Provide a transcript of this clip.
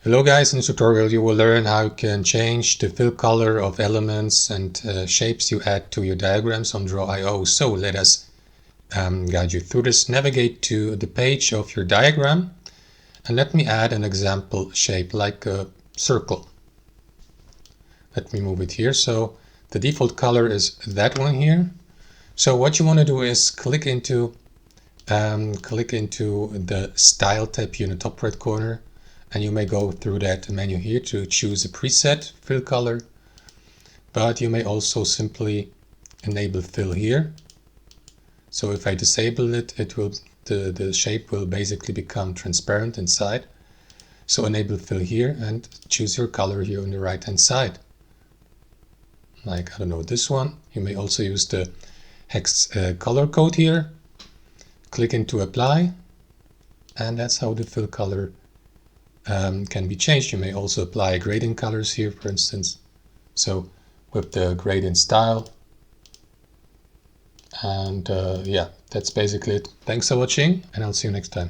Hello guys, in this tutorial you will learn how you can change the fill color of elements and shapes you add to your diagrams on Draw.io. So let us guide you through this. Navigate to the page of your diagram and let me add an example shape like a circle. Let me move it here. So the default color is that one here. So what you want to do is click into the Style tab here in the top right corner. And you may go through that menu here to choose a preset fill color, but you may also simply enable fill here. So if I disable it, the shape will basically become transparent inside. So enable fill here and choose your color here on the right hand side. Like, I don't know, this one. You may also use the hex color code here. Click into apply, and that's how the fill color can be changed. You may also apply gradient colors here, for instance. So with the gradient style. And yeah, that's basically it. Thanks for watching, and I'll see you next time.